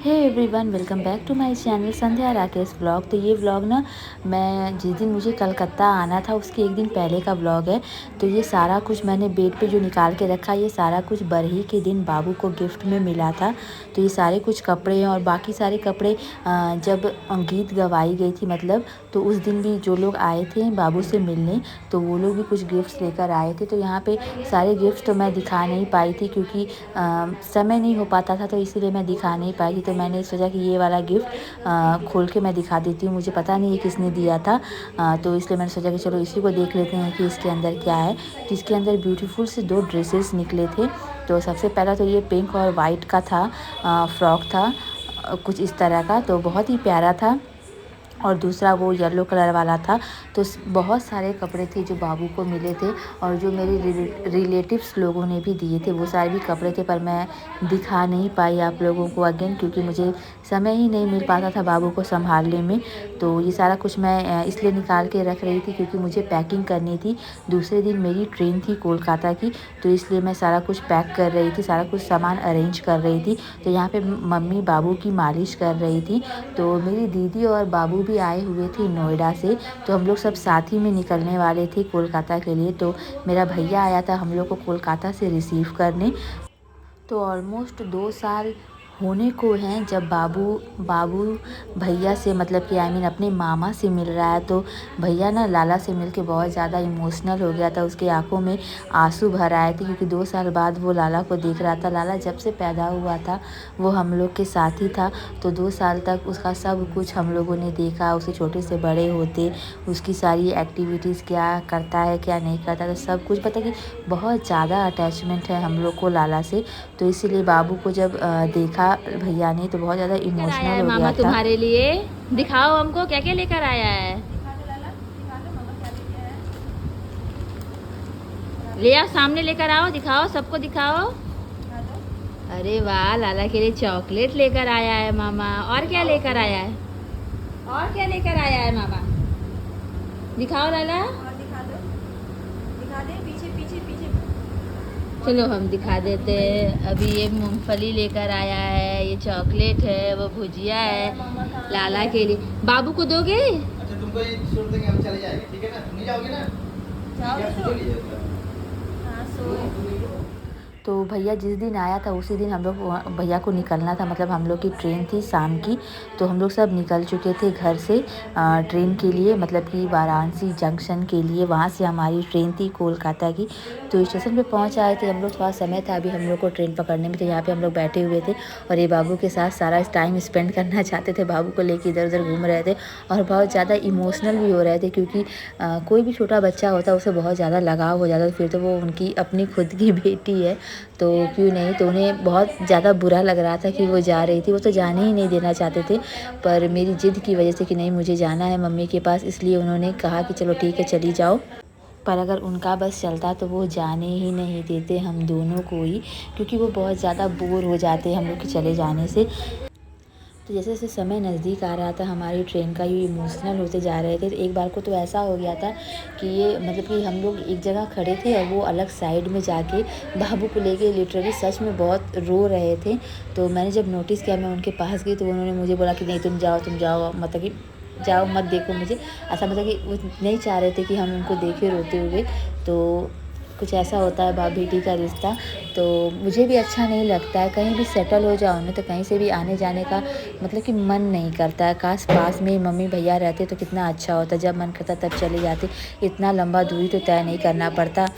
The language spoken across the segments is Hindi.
Hey everyone, welcome back to my channel Sandhya Rakesh vlog. तो ये व्लॉग ना, मैं जिस दिन मुझे कलकत्ता आना था उसके एक दिन पहले का व्लॉग है। तो ये सारा कुछ मैंने बेड पे जो निकाल के रखा, ये सारा कुछ बरही के दिन बाबू को गिफ्ट में मिला था। तो ये सारे कुछ कपड़े हैं और बाकी सारे कपड़े जब गीत गवाई गई थी, मतलब तो उस दिन भी जो लोग आए थे बाबू से मिलने, तो वो लोग भी कुछ गिफ्ट्स लेकर आए थे। तो यहाँ पे सारे गिफ्ट तो मैं दिखा नहीं पाई थी क्योंकि समय नहीं हो पाता था, तो इसीलिए मैं दिखा नहीं पाई थी। तो मैंने सोचा कि ये वाला गिफ्ट खोल के मैं दिखा देती हूँ। मुझे पता नहीं है किसने दिया था, तो इसलिए मैंने सोचा कि चलो इसी को देख लेते हैं कि इसके अंदर क्या है। तो इसके अंदर ब्यूटीफुल से 2 ड्रेसेस निकले थे। तो सबसे पहला तो ये पिंक और वाइट का था, फ्रॉक था कुछ इस तरह का, तो बहुत ही प्यारा था। और दूसरा वो येलो कलर वाला था। तो बहुत सारे कपड़े थे जो बाबू को मिले थे और जो मेरे रिलेटिव्स लोगों ने भी दिए थे, वो सारे भी कपड़े थे। पर मैं दिखा नहीं पाई आप लोगों को अगेन, क्योंकि मुझे समय ही नहीं मिल पाता था बाबू को संभालने में। तो ये सारा कुछ मैं इसलिए निकाल के रख रही थी क्योंकि मुझे पैकिंग करनी थी। दूसरे दिन मेरी ट्रेन थी कोलकाता की, तो इसलिए मैं सारा कुछ पैक कर रही थी, सारा कुछ सामान अरेंज कर रही थी। तो यहाँ पे मम्मी बाबू की मालिश कर रही थी। तो मेरी दीदी और बाबू भी आए हुए थे नोएडा से, तो हम लोग सब साथ ही में निकलने वाले थे कोलकाता के लिए। तो मेरा भैया आया था हम लोग को कोलकाता से रिसीव करने। तो ऑलमोस्ट 2 साल होने को हैं जब बाबू बाबू भैया से, मतलब कि आई मीन अपने मामा से मिल रहा है। तो भैया ना लाला से मिल के बहुत ज़्यादा इमोशनल हो गया था, उसकी आंखों में आंसू भर आए थे क्योंकि 2 साल बाद वो लाला को देख रहा था। लाला जब से पैदा हुआ था वो हम लोग के साथ ही था। तो 2 साल तक उसका सब कुछ हम लोगों ने देखा, उसे छोटे से बड़े होते, उसकी सारी एक्टिविटीज़, क्या करता है क्या नहीं करता, तो सब कुछ पता कि बहुत ज़्यादा अटैचमेंट है हम लोग को लाला से। तो इसीलिए बाबू को जब देखा भैया ने तो बहुत ज़्यादा इमोशनल हो मामा गया था। तुम्हारे लिए दिखाओ हमको क्या क्या लेकर आया है। ले आओ, सामने लेकर आओ, दिखाओ, सबको दिखाओ। अरे वाह, लाला के लिए चॉकलेट लेकर आया है मामा। और क्या लेकर आया है? और क्या लेकर आया है मामा? दिखाओ लाला। और दिखा दो, दिखा दे, पीछे पीछे पीछे। चलो हम दिखा देते हैं। अभी ये मूंगफली लेकर आया है, ये चॉकलेट है, वो भुजिया है लाला के लिए। बाबू को दोगे? अच्छा, तुमको ये छोड़ देंगे, हम चले जाएंगे, ठीक है ना? तुम नहीं जाओगे ना? जाओगे तो? हाँ, सो तो भैया जिस दिन आया था उसी दिन हम लोग भैया को निकलना था, मतलब हम लोग की ट्रेन थी शाम की। तो हम लोग सब निकल चुके थे घर से ट्रेन के लिए, मतलब कि वाराणसी जंक्शन के लिए। वहाँ से हमारी ट्रेन थी कोलकाता की। तो स्टेशन पे पहुँच आए थे हम लोग, थोड़ा समय था अभी हम लोग को ट्रेन पकड़ने में। तो यहाँ पे हम लोग बैठे हुए थे और ये बाबू के साथ सारा टाइम स्पेंड करना चाहते थे। बाबू को लेके इधर उधर घूम रहे थे और बहुत ज़्यादा इमोशनल भी हो रहे थे क्योंकि कोई भी छोटा बच्चा होता है उसे बहुत ज़्यादा लगाव हो जाता है। फिर तो वो उनकी अपनी खुद की बेटी है, तो क्यों नहीं। तो उन्हें बहुत ज़्यादा बुरा लग रहा था कि वो जा रही थी, वो तो जाने ही नहीं देना चाहते थे। पर मेरी ज़िद की वजह से कि नहीं मुझे जाना है मम्मी के पास, इसलिए उन्होंने कहा कि चलो ठीक है चली जाओ। पर अगर उनका बस चलता तो वो जाने ही नहीं देते हम दोनों को ही, क्योंकि वो बहुत ज़्यादा बोर हो जाते हम लोग के चले जाने से। तो जैसे जैसे समय नज़दीक आ रहा था हमारी ट्रेन का, ये इमोशनल होते जा रहे थे। तो एक बार को तो ऐसा हो गया था कि ये मतलब कि हम लोग एक जगह खड़े थे और वो अलग साइड में जाके बाबू को लेके लिटरली सच में बहुत रो रहे थे। तो मैंने जब नोटिस किया, मैं उनके पास गई तो उन्होंने मुझे बोला कि नहीं तुम जाओ, मतलब कि जाओ मत देखो मुझे। ऐसा मतलब कि वो नहीं चाह रहे थे कि हम उनको देखें रोते हुए। तो कुछ ऐसा होता है बाप बेटी का रिश्ता। तो मुझे भी अच्छा नहीं लगता है, कहीं भी सेटल हो जाओ ना तो कहीं से भी आने जाने का मतलब कि मन नहीं करता है। काश पास में मम्मी भैया रहते तो कितना अच्छा होता, जब मन करता तब चले जाते, इतना लंबा दूरी तो तय नहीं करना पड़ता।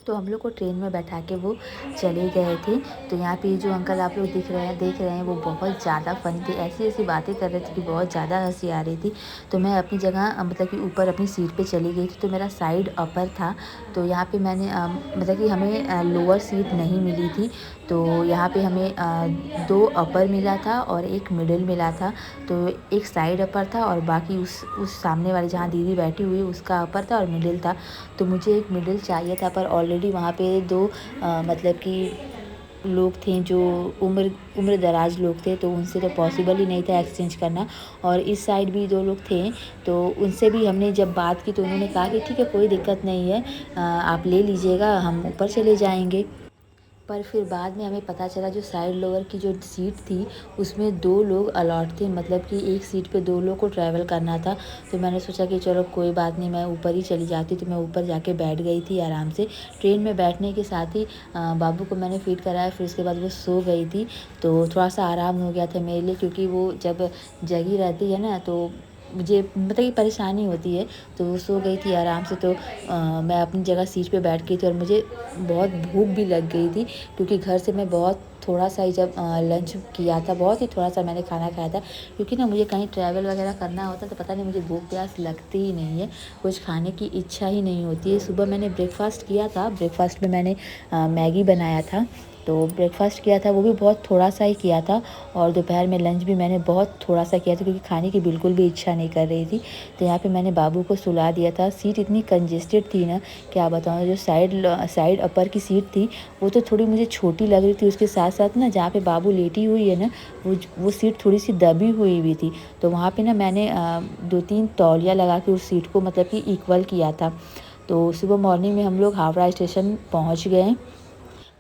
तो हम लोग को ट्रेन में बैठा के वो चले गए थे। तो यहाँ पे जो अंकल आप लोग देख रहे हैं वो बहुत ज़्यादा फ़नी थे, ऐसी ऐसी बातें कर रहे थे कि बहुत ज़्यादा हंसी आ रही थी। तो मैं अपनी जगह मतलब कि ऊपर अपनी सीट पे चली गई थी। तो मेरा साइड अपर था, तो यहाँ पे मैंने मतलब कि हमें लोअर सीट नहीं मिली थी। तो यहाँ पे हमें 2 अपर मिला था और 1 मिडिल मिला था। तो एक साइड अपर था और बाकी उस सामने वाली जहाँ दीदी बैठी हुई उसका अपर था और मिडिल था। तो मुझे एक मिडिल चाहिए था, पर ऑलरेडी वहाँ पे 2 मतलब कि लोग थे जो उम्र दराज लोग थे, तो उनसे तो पॉसिबल ही नहीं था एक्सचेंज करना। और इस साइड भी 2 लोग थे, तो उनसे भी हमने जब बात की तो उन्होंने कहा कि ठीक है कोई दिक्कत नहीं है, आप ले लीजिएगा, हम ऊपर चले जाएंगे। पर फिर बाद में हमें पता चला जो साइड लोअर की जो सीट थी उसमें 2 लोग अलॉट थे, मतलब कि एक सीट पे 2 लोग को ट्रैवल करना था। तो मैंने सोचा कि चलो कोई बात नहीं, मैं ऊपर ही चली जाती, तो मैं ऊपर जाके बैठ गई थी आराम से। ट्रेन में बैठने के साथ ही बाबू को मैंने फ़ीड कराया, फिर उसके बाद वो सो गई थी। तो थोड़ा-सा आराम हो गया था मेरे लिए, क्योंकि वो जब जगी रहती है ना तो मुझे मतलब कि परेशानी होती है। तो वो सो गई थी आराम से, तो मैं अपनी जगह सीट पे बैठ गई थी और मुझे बहुत भूख भी लग गई थी, क्योंकि घर से मैं बहुत थोड़ा-सा ही जब लंच किया था, बहुत ही थोड़ा-सा मैंने खाना खाया था, क्योंकि ना मुझे कहीं ट्रैवल वगैरह करना होता है तो पता नहीं मुझे भूख प्यास लगती ही नहीं है, कुछ खाने की इच्छा ही नहीं होती है। सुबह मैंने ब्रेकफ़ास्ट किया था, ब्रेकफ़ास्ट में मैंने मैगी बनाया था, तो ब्रेकफ़ास्ट किया था वो भी बहुत थोड़ा-सा ही किया था, और दोपहर में लंच भी मैंने बहुत थोड़ा-सा किया था, क्योंकि खाने की बिल्कुल भी इच्छा नहीं कर रही थी। तो यहाँ पे मैंने बाबू को सुला दिया था। सीट इतनी कंजेस्टेड थी ना, क्या बताऊँ, जो साइड अपर की सीट थी वो तो थोड़ी मुझे छोटी लग रही थी, उसके साथ-साथ ना जहाँ पे बाबू लेटी हुई है ना, वो सीट थोड़ी-सी दबी हुई भी थी। तो वहाँ पे ना मैंने 2-3 तौलिया लगा के उस सीट को मतलब कि इक्वल किया था। तो सुबह मॉर्निंग में हम लोग हावड़ा स्टेशन पहुँच गए।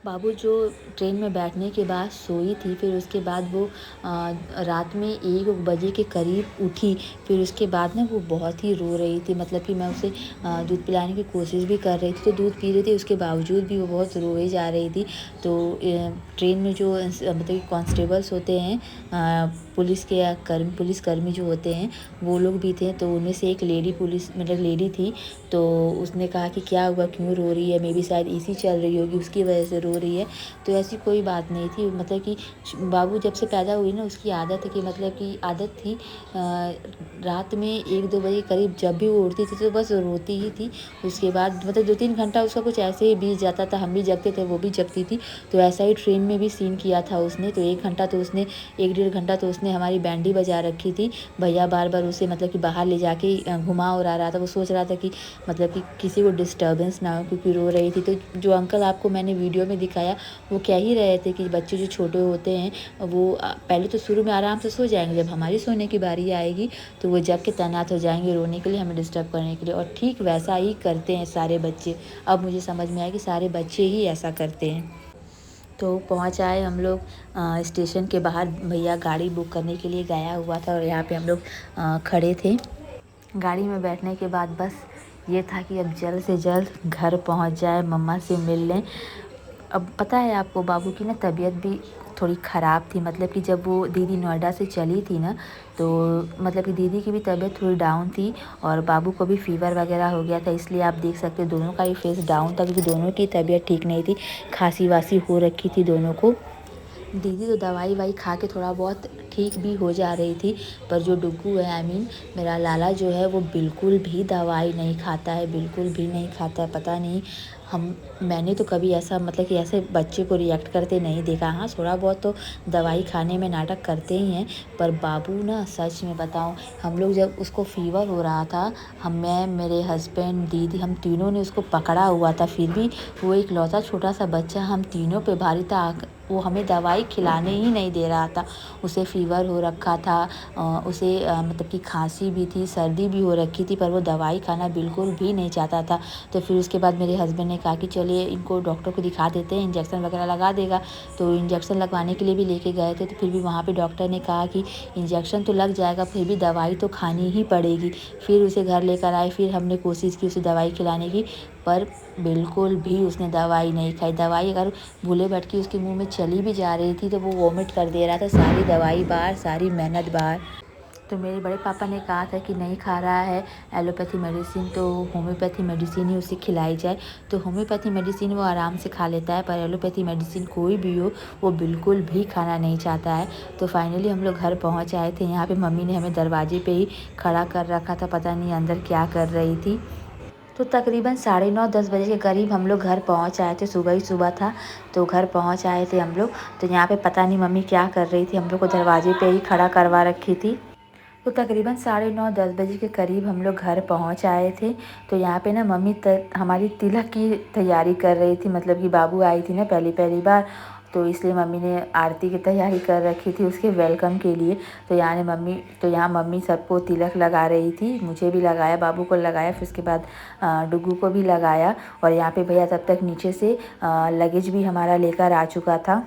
बाबू जो ट्रेन में बैठने के बाद सोई थी, फिर उसके बाद वो रात में 1 बजे के करीब उठी। फिर उसके बाद ना वो बहुत ही रो रही थी, मतलब कि मैं उसे दूध पिलाने की कोशिश भी कर रही थी, तो दूध पी रही थी, उसके बावजूद भी वो बहुत रोए जा रही थी। तो ट्रेन में जो मतलब कि कांस्टेबल्स होते हैं, पुलिसकर्मी जो होते हैं वो लोग भी थे। तो उनमें से एक लेडी थी, तो उसने कहा कि क्या हुआ, क्यों रो रही है, मे बी शायद एसी चल रही होगी उसकी वजह से रो रही है। तो ऐसी कोई बात नहीं थी, मतलब कि बाबू जब से पैदा हुई ना उसकी आदत है कि मतलब कि आदत थी रात में 1-2 बजे करीब जब भी वो उठती थी तो बस रोती ही थी। उसके बाद मतलब 2-3 घंटा उसका कुछ ऐसे ही बीत जाता था, हम भी जगते थे, वो भी जगती थी। तो ऐसा ही ट्रेन में भी सीन किया था उसने। तो 1 घंटा तो उसने 1 डेढ़ घंटा तो उसने हमारी बैंडी बजा रखी थी। भैया बार-बार उसे मतलब कि बाहर ले जाके घुमा उड़ा रहा था। वो सोच रहा था कि मतलब कि किसी को डिस्टर्बेंस ना हो, क्योंकि रो रही थी। तो जो अंकल आपको मैंने वीडियो में दिखाया वो कह ही रहे थे कि बच्चे जो छोटे होते हैं वो पहले तो शुरू में आराम से सो जाएंगे, जब हमारी सोने की बारी आएगी तो वो जग के तैनात हो जाएंगे रोने के लिए, हमें डिस्टर्ब करने के लिए। और ठीक वैसा ही करते हैं सारे बच्चे। अब मुझे समझ में आया कि सारे बच्चे ही ऐसा करते हैं। तो पहुंच आए हम लोग स्टेशन के बाहर। भैया गाड़ी बुक करने के लिए गया हुआ था और यहाँ पे हम लोग खड़े थे। गाड़ी में बैठने के बाद बस ये था कि अब जल्द से जल्द घर पहुंच जाए, मम्मा से मिल लें। अब पता है आपको, बाबू की ना तबीयत भी थोड़ी ख़राब थी, मतलब कि जब वो दीदी नोएडा से चली थी ना, तो मतलब कि दीदी की भी तबीयत थोड़ी डाउन थी और बाबू को भी फ़ीवर वगैरह हो गया था। इसलिए आप देख सकते हो दोनों का ही फेस डाउन था, क्योंकि दोनों की तबीयत ठीक नहीं थी, खांसी वासी हो रखी थी दोनों को। दीदी तो दवाई वाई खा के थोड़ा बहुत ठीक भी हो जा रही थी, पर जो डुग्गू है मेरा लाला जो है वो बिल्कुल भी दवाई नहीं खाता है, बिल्कुल भी नहीं खाता है। पता नहीं, मैंने तो कभी ऐसा मतलब कि ऐसे बच्चे को रिएक्ट करते नहीं देखा। हाँ, थोड़ा बहुत तो दवाई खाने में नाटक करते ही हैं, पर बाबू ना सच में बताऊं, हम लोग जब उसको फ़ीवर हो रहा था, मैं मेरे हस्बैंड दीदी हम तीनों ने उसको पकड़ा हुआ था, फिर भी वो इकलौता छोटा सा बच्चा हम तीनों पे भारी था। वो हमें दवाई खिलाने ही नहीं दे रहा था। उसे फ़ीवर हो रखा था, उसे मतलब कि खांसी भी थी, सर्दी भी हो रखी थी, पर वो दवाई खाना बिल्कुल भी नहीं चाहता था। तो फिर उसके बाद मेरे हस्बैंड ने कहा कि चलिए इनको डॉक्टर को दिखा देते हैं, इंजेक्शन वगैरह लगा देगा। तो इंजेक्शन लगवाने के लिए भी लेके गए थे, तो फिर भी वहाँ पे डॉक्टर ने कहा कि इंजेक्शन तो लग जाएगा, फिर भी दवाई तो खानी ही पड़ेगी। फिर उसे घर लेकर आए, फिर हमने कोशिश की उसे दवाई खिलाने की, पर बिल्कुल भी उसने दवाई नहीं खाई। दवाई अगर भूले भटकी उसके मुंह में चली भी जा रही थी तो वो वॉमिट कर दे रहा था, सारी दवाई बाहर, सारी मेहनत बाहर। तो मेरे बड़े पापा ने कहा था कि नहीं खा रहा है एलोपैथी मेडिसिन, तो होम्योपैथी मेडिसिन ही उसे खिलाई जाए। तो होम्योपैथी मेडिसिन वो आराम से खा लेता है, पर एलोपैथी मेडिसिन कोई भी हो वो बिल्कुल भी खाना नहीं चाहता है। तो फाइनली हम लोग घर पहुंच आए थे। यहाँ पे मम्मी ने हमें दरवाजे पे ही खड़ा कर रखा था, पता नहीं अंदर क्या कर रही थी। तो तकरीबन 9:30-10 बजे के करीब हम लोग घर पहुंच आए थे, सुबह ही सुबह था तो घर पहुंच आए थे हम लोग। तो यहाँ पे पता नहीं मम्मी क्या कर रही थी, हम लोग को दरवाजे पे ही खड़ा करवा रखी थी। तो तकरीबन 9:30-10 बजे के करीब हम लोग घर पहुंच आए थे। तो यहाँ पे ना मम्मी हमारी तिलक की तैयारी कर रही थी, मतलब कि बाबू आई थी ना पहली बार, तो इसलिए मम्मी ने आरती की तैयारी कर रखी थी उसके वेलकम के लिए। तो यहाँ मम्मी सबको तिलक लगा रही थी, मुझे भी लगाया, बाबू को लगाया, फिर उसके बाद डुगू को भी लगाया। और यहाँ पे भैया तब तक नीचे से लगेज भी हमारा लेकर आ चुका था।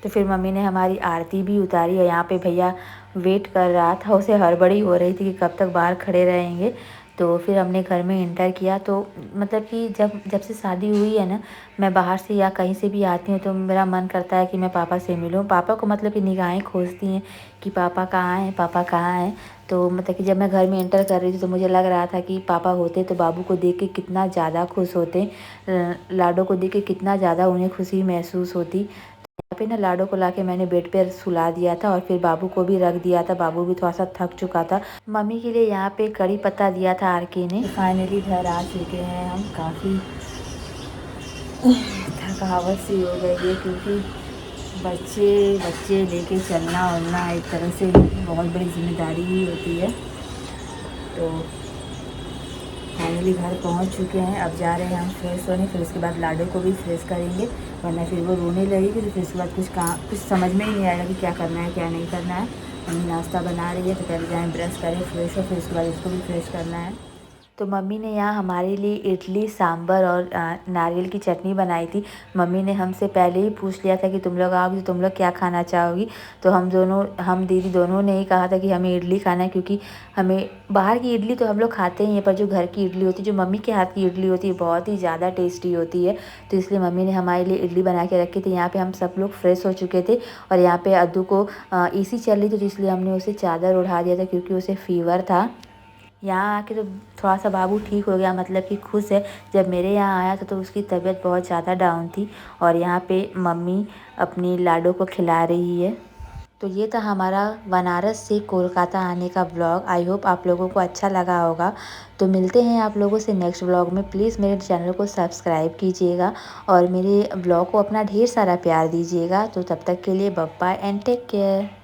तो फिर मम्मी ने हमारी आरती भी उतारी और यहाँ पे भैया वेट कर रहा था, उसे हड़बड़ी हो रही थी कि कब तक बाहर खड़े रहेंगे। तो फिर हमने घर में एंटर किया। तो मतलब कि जब से शादी हुई है ना, मैं बाहर से या कहीं से भी आती हूँ तो मेरा मन करता है कि मैं पापा से मिलूँ। पापा को मतलब कि निगाहें खोजती हैं कि पापा कहाँ हैं, पापा कहाँ हैं। तो मतलब कि जब मैं घर में एंटर कर रही थी तो मुझे लग रहा था कि पापा होते तो बाबू को देख के कितना ज़्यादा खुश होते, लाडो को देख के कितना ज़्यादा उन्हें खुशी महसूस होती। यहाँ पे ना लाडो को लाके मैंने बेड पर सुला दिया था और फिर बाबू को भी रख दिया था। बाबू भी थोड़ा सा थक चुका था। मम्मी के लिए यहाँ पे कड़ी पत्ता दिया था आरके ने। फाइनली घर आ चुके हैं हम। काफ़ी थकावट सी हो गई है क्योंकि बच्चे लेके चलना उलना एक तरह से बहुत बड़ी जिम्मेदारी ही होती है। तो फाइनली घर पहुंच चुके हैं। अब जा रहे हैं हम फ्रेश होने, फिर उसके बाद लाडो को भी फ्रेश करेंगे, वरना फिर वो रोने लगेगी। तो फिर उसके बाद कुछ समझ में ही नहीं आएगा कि क्या करना है क्या नहीं करना है। मम्मी नाश्ता बना रही है तो पहले जाएँ ब्रश करें, फ्रेश हो, फिर उसके बाद उसको भी फ्रेश करना है। तो मम्मी ने यहाँ हमारे लिए इडली सांभर और नारियल की चटनी बनाई थी। मम्मी ने हमसे पहले ही पूछ लिया था कि तुम लोग आओगी तो तुम लोग क्या खाना चाहोगी। तो हम दीदी दोनों ने ही कहा था कि हमें इडली खाना है, क्योंकि हमें बाहर की इडली तो हम लोग खाते ही हैं, पर जो घर की इडली होती है, जो मम्मी के हाथ की इडली होती है, बहुत ही ज़्यादा टेस्टी होती है। तो इसलिए मम्मी ने हमारे लिए इडली बना के रखी थी। यहाँ पे हम सब लोग फ्रेश हो चुके थे और यहाँ पे अद्दू को AC चल रही थी, तो इसलिए हमने उसे चादर उड़ा दिया था क्योंकि उसे फीवर था। यहाँ आके तो थोड़ा सा बाबू ठीक हो गया, मतलब कि खुश है। जब मेरे यहाँ आया था तो उसकी तबीयत बहुत ज़्यादा डाउन थी। और यहाँ पे मम्मी अपनी लाडो को खिला रही है। तो ये था हमारा बनारस से कोलकाता आने का व्लॉग। आई होप आप लोगों को अच्छा लगा होगा। तो मिलते हैं आप लोगों से नेक्स्ट व्लॉग में। प्लीज़ मेरे चैनल को सब्सक्राइब कीजिएगा और मेरे व्लॉग को अपना ढेर सारा प्यार दीजिएगा। तो तब तक के लिए bye bye and take care.